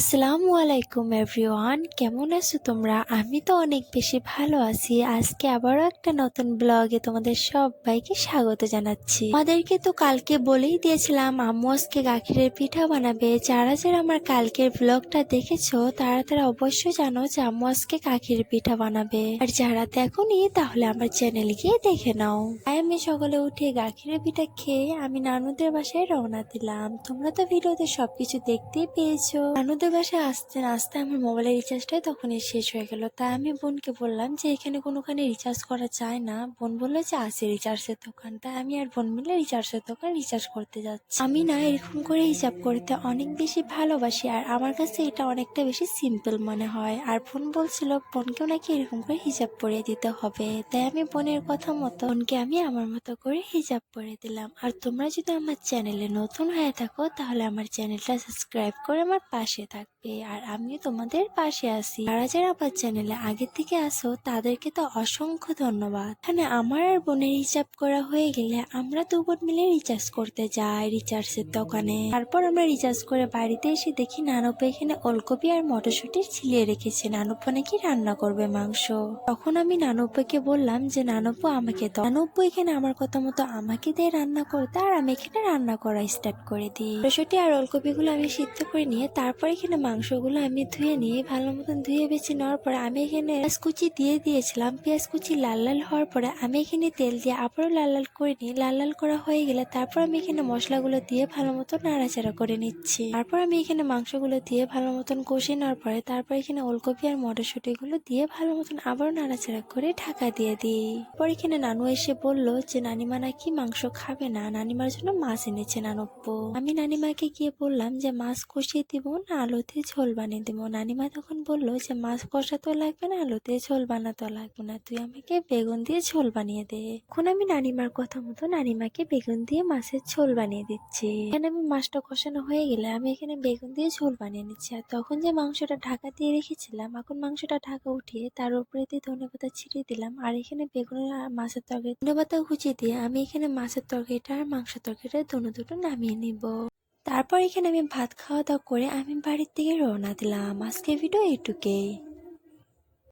আসসালামু আলাইকুম এভরিওয়ান, কেমন আছো তোমরা? আমি তো অনেক বেশি ভালো আছি। আজকে আবারও একটা নতুন ব্লগে তোমাদের সবাইকে স্বাগত জানাচ্ছি। আমাদেরকে তো কালকে বলেই দিয়েছিলাম আম্মু আজকে গাখিরের পিঠা বানাবে। যারা যারা আমার কালকের ব্লগটা দেখেছো তারা তারা অবশ্যই জানো যে আম্মু আজকে গাখিরের পিঠা বানাবে। আর যারা দেখোনি তাহলে আমার চ্যানেল গিয়ে দেখে নাও। তাই আমি সকালে উঠে গাখিরের পিঠা খেয়ে আমি নানুদের বাসায় রওনা দিলাম। তোমরা তো ভিডিওতে সবকিছু দেখতেই পেয়েছো। নানুদের বাসায় আসতে না আসতে আমার মোবাইলের রিচার্জটাই তখনই শেষ হয়ে গেল। তাই আমি বোনকে বললাম যে এখানে কোনোখানে রিচার্জ করা যায় না। বোন বললো যে আছে রিচার্জের দোকান। তাই আমি আর বোন মিলে রিচার্জের দোকান রিচার্জ করতে যাচ্ছি। আমি না এরকম করে হিসাব করতে অনেক বেশি ভালোবাসি, আর আমার কাছে এটা অনেকটা বেশি সিম্পল মনে হয়। আর বোন বলছিল বোনকেও নাকি এরকম করে হিসাব পড়িয়ে দিতে হবে। তাই আমি বোনের কথা মতো বোনকে আমি আমার মতো করে হিসাব পড়ে দিলাম। আর তোমরা যদি আমার চ্যানেলে নতুন হয়ে থাকো তাহলে আমার চ্যানেলটা সাবস্ক্রাইব করে আমার পাশে থাকবে, আর আমিও তোমাদের পাশে আছি। যারা যারা আমার চ্যানেলে আগে থেকে আসো তাদেরকে তো অসংখ্য ধন্যবাদ। এখানে আমার আর বোনের হিসাব করা হয়ে গেলে আমরা দু বোন মিলে রিচার্জ করতে যাই রিচার্জের দোকানে। তারপর আমরা রিচার্জ করে বাড়িতে এসে দেখি নানুপা এখানে ওলকপি আর মটরশুঁটি ছিলিয়ে রেখেছে। নানুপা নাকি রান্না করবে মাংস। তখন আমি নানুপ্পাকে বললাম যে নানুপ্পু আমাকে দাও। নানুপ্পু এখানে আমার কথা মতো আমাকে দিয়ে রান্না করতে, আর আমি এখানে রান্না করা স্টার্ট করে দিই। মটরশুঁটি আর ওলকপি গুলো আমি সিদ্ধ করে নিয়ে তারপর এখানে মাংসগুলো আমি ধুয়ে নিয়ে ভালো মতন ধুয়ে বেছে নেওয়ার পরে আমি এখানে পেঁয়াজ কুচি দিয়ে দিয়েছিলাম। পেঁয়াজ কুচি লাল লাল হওয়ার পরে আমি এখানে তেল দিয়ে আবারও লাল লাল করে নিই। লাল লাল করা হয়ে গেলে তারপর আমি এখানে মশলাগুলো দিয়ে ভালো মতন নাড়াচাড়া করে নিচ্ছি। তারপর আমি এখানে মাংসগুলো দিয়ে ভালো মতন কষে নেওয়ার পরে তারপর এখানে ওলকপি আর মটরশুঁটি গুলো দিয়ে ভালো মতন আবারও নাড়াচাড়া করে ঢাকা দিয়ে দিই। পর এখানে নানু এসে বললো যে নানিমা নাকি মাংস খাবে না, নানিমার জন্য মাছ এনেছে নানুপ্পু। আমি নানিমাকে গিয়ে বললাম যে মাছ কষিয়ে দিব না আলুতে ঝোল বানিয়ে দিব। নানিমা তখন বললো যে মাছ কষাতেও লাগবে না আলুতে ঝোল বানাতেও লাগবে না, তুই আমাকে বেগুন দিয়ে ঝোল বানিয়ে দে। এখন আমি নানিমার কথা মতো নানিমাকে বেগুন দিয়ে মাছের ঝোল বানিয়ে দিচ্ছি। এখানে আমি মাছটা কষানো হয়ে গেলে আমি এখানে বেগুন দিয়ে ঝোল বানিয়ে নিচ্ছি। আর তখন যে মাংসটা ঢাকা দিয়ে রেখেছিলাম এখন মাংসটা ঢাকা উঠিয়ে তার উপরে দিয়ে ধনেপাতা ছিটিয়ে দিলাম। আর এখানে বেগুনের আর মাছের তরকারি ধনেপাতা কুচি দিয়ে আমি এখানে মাছের তরকারিটা আর মাংসের তরকারিটা দুটো নামিয়ে নিব। তারপর এখানে আমি ভাত খাওয়া দাওয়া করে আমি বাড়ির দিকে রওনা দিলাম। আজকের ভিডিও এইটুকুই।